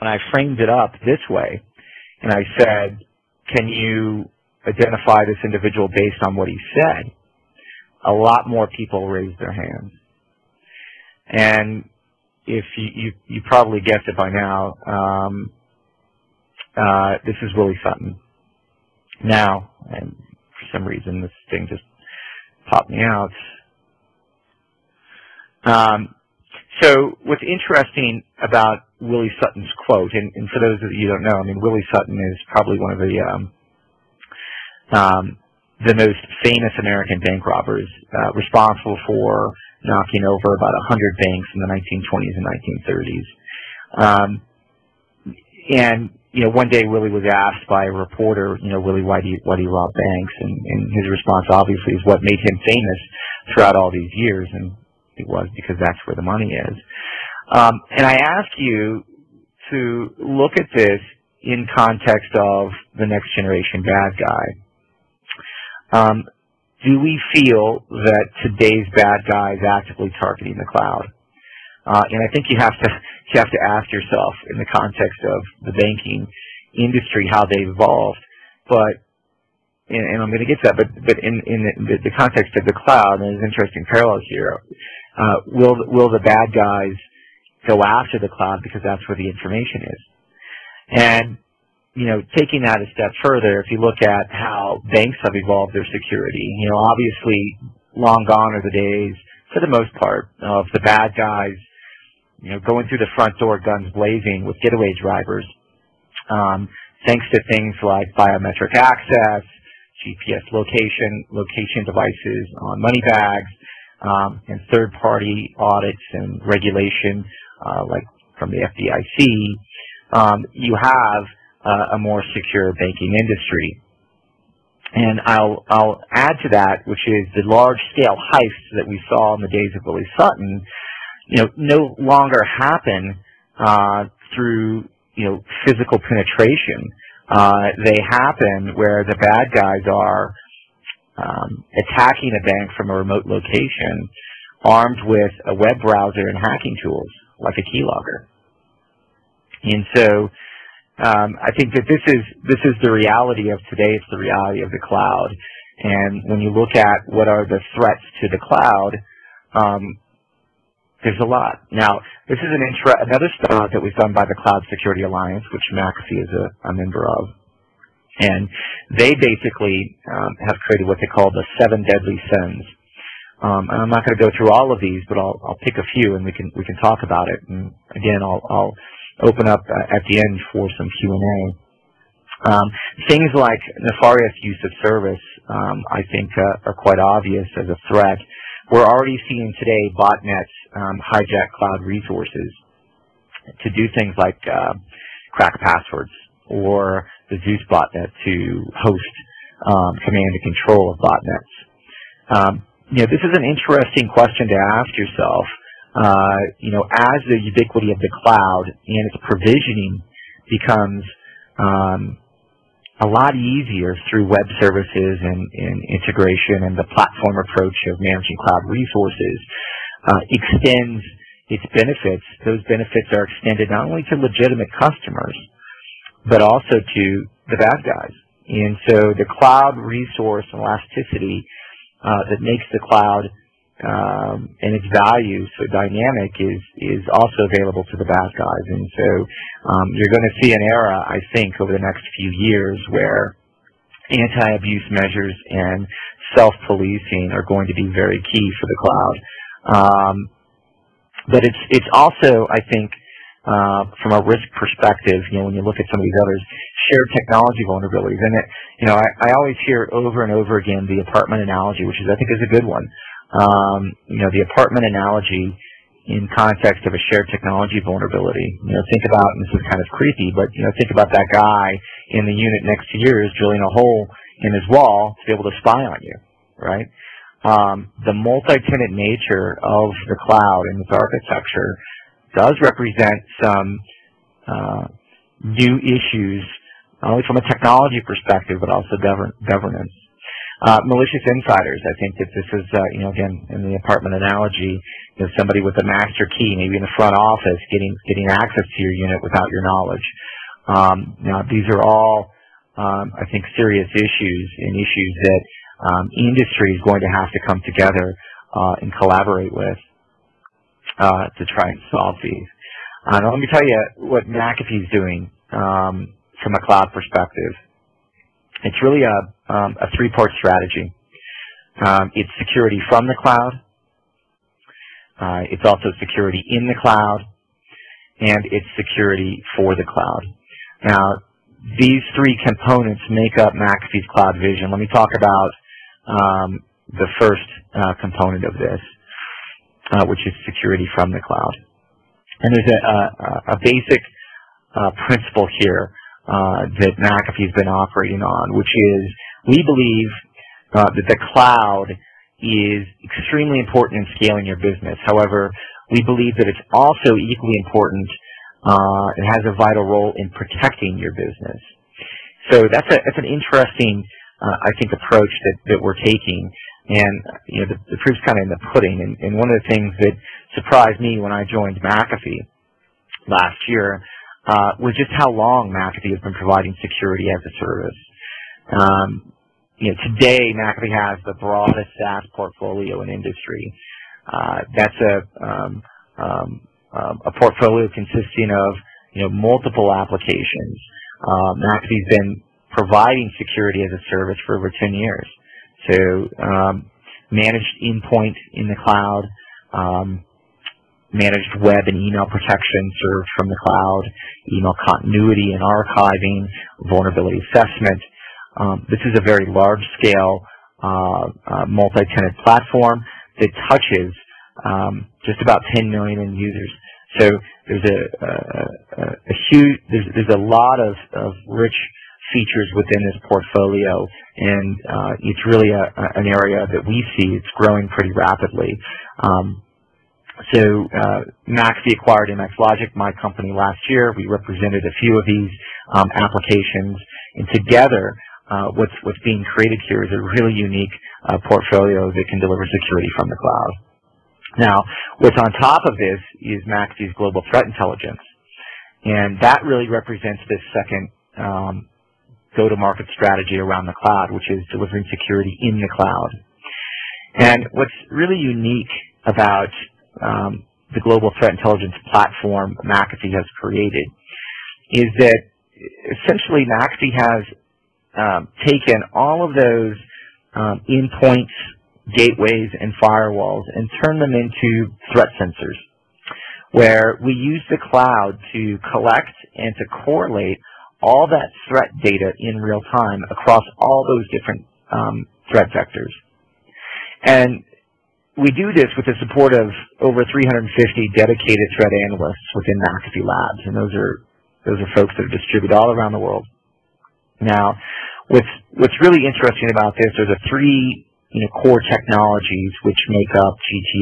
And I framed it up this way, and I said, can you identify this individual based on what he said? A lot more people raised their hands. And if you probably guessed it by now, this is Willie Sutton. Now, and for some reason this thing just popped me out. So what's interesting about Willie Sutton's quote, and for those of you who don't know, I mean, Willie Sutton is probably one of the most famous American bank robbers, responsible for knocking over about 100 banks in the 1920s and 1930s. And you know, one day Willie was asked by a reporter, you know, Willie, why do you rob banks? And his response obviously is what made him famous throughout all these years, and it was because that's where the money is. And I ask you to look at this in context of the next generation bad guy. Do we feel that today's bad guy is actively targeting the cloud? And I think you have to ask yourself in the context of the banking industry how they've evolved. But and I'm going to get to that. But in the context of the cloud, and there's interesting parallels here. Will the bad guys go after the cloud because that's where the information is? And you know, taking that a step further, if you look at how banks have evolved their security, you know, obviously long gone are the days, for the most part, of the bad guys, you know, going through the front door, guns blazing, with getaway drivers. Thanks to things like biometric access, GPS location devices on money bags, and third-party audits and regulation, like from the FDIC, you have a more secure banking industry. And I'll add to that, which is the large-scale heists that we saw in the days of Willie Sutton, you know, no longer happen through, you know, physical penetration. They happen where the bad guys are attacking a bank from a remote location, armed with a web browser and hacking tools like a keylogger. And so I think that this is the reality of today. It's the reality of the cloud. And when you look at what are the threats to the cloud, there's a lot. Now, this is another study that was done by the Cloud Security Alliance, which McAfee is a member of. And they basically have created what they call the 7 deadly sins. And I'm not going to go through all of these, but I'll pick a few and we can talk about it. And again, I'll open up at the end for some Q&A. Things like nefarious use of service, I think, are quite obvious as a threat. We're already seeing today botnets hijack cloud resources to do things like crack passwords, or the Zeus botnet to host command and control of botnets. You know, this is an interesting question to ask yourself. You know, as the ubiquity of the cloud and its provisioning becomes a lot easier through web services and integration, and the platform approach of managing cloud resources extends its benefits. Those benefits are extended not only to legitimate customers, but also to the bad guys. And so the cloud resource and elasticity that makes the cloud and its value so dynamic is also available to the bad guys. And so you're going to see an era, I think, over the next few years where anti-abuse measures and self-policing are going to be very key for the cloud. But it's also, I think, from a risk perspective, you know, when you look at some of these others, shared technology vulnerabilities. And you know, I always hear over and over again the apartment analogy, which I think is a good one. You know, the apartment analogy in context of a shared technology vulnerability. You know, think about, and this is kind of creepy, but you know, think about that guy in the unit next to yours drilling a hole in his wall to be able to spy on you, right? The multi-tenant nature of the cloud and its architecture does represent some new issues, not only from a technology perspective, but also governance. Malicious insiders. I think that this is, again, in the apartment analogy, somebody with a master key, maybe in the front office, getting access to your unit without your knowledge. Now, these are all, I think, serious issues and issues that industry is going to have to come together and collaborate with to try and solve these. Now, let me tell you what McAfee is doing from a cloud perspective. It's really a three-part strategy. It's security from the cloud, it's also security in the cloud, and it's security for the cloud. Now, these three components make up McAfee's cloud vision. Let me talk about the first component of this, which is security from the cloud. And there's a basic principle here that McAfee's been operating on, which is we believe that the cloud is extremely important in scaling your business. However, we believe that it's also equally important, it has a vital role in protecting your business. So that's an interesting, I think, approach that we're taking. And the proof's kind of in the pudding. And one of the things that surprised me when I joined McAfee last year was just how long McAfee has been providing security as a service. Today McAfee has the broadest SaaS portfolio in industry. That's a portfolio consisting of multiple applications. McAfee's been providing security as a service for over 10 years. So managed endpoint in the cloud, managed web and email protection served from the cloud, email continuity and archiving, vulnerability assessment. This is a very large-scale multi-tenant platform that touches just about 10 million end users. So there's a lot of rich features within this portfolio, and it's really an area that we see it's growing pretty rapidly. So McAfee acquired MXLogic, my company, last year. We represented a few of these applications, and together what's being created here is a really unique portfolio that can deliver security from the cloud. Now, what's on top of this is McAfee's global threat intelligence, and that really represents this second go-to-market strategy around the cloud, which is delivering security in the cloud. And what's really unique about the global threat intelligence platform McAfee has created is that essentially McAfee has taken all of those endpoints, gateways, and firewalls and turned them into threat sensors, where we use the cloud to collect and to correlate all that threat data in real time across all those different threat vectors. And we do this with the support of over 350 dedicated threat analysts within McAfee Labs, and those are folks that are distributed all around the world. Now, what's really interesting about this are the three core technologies which make up GT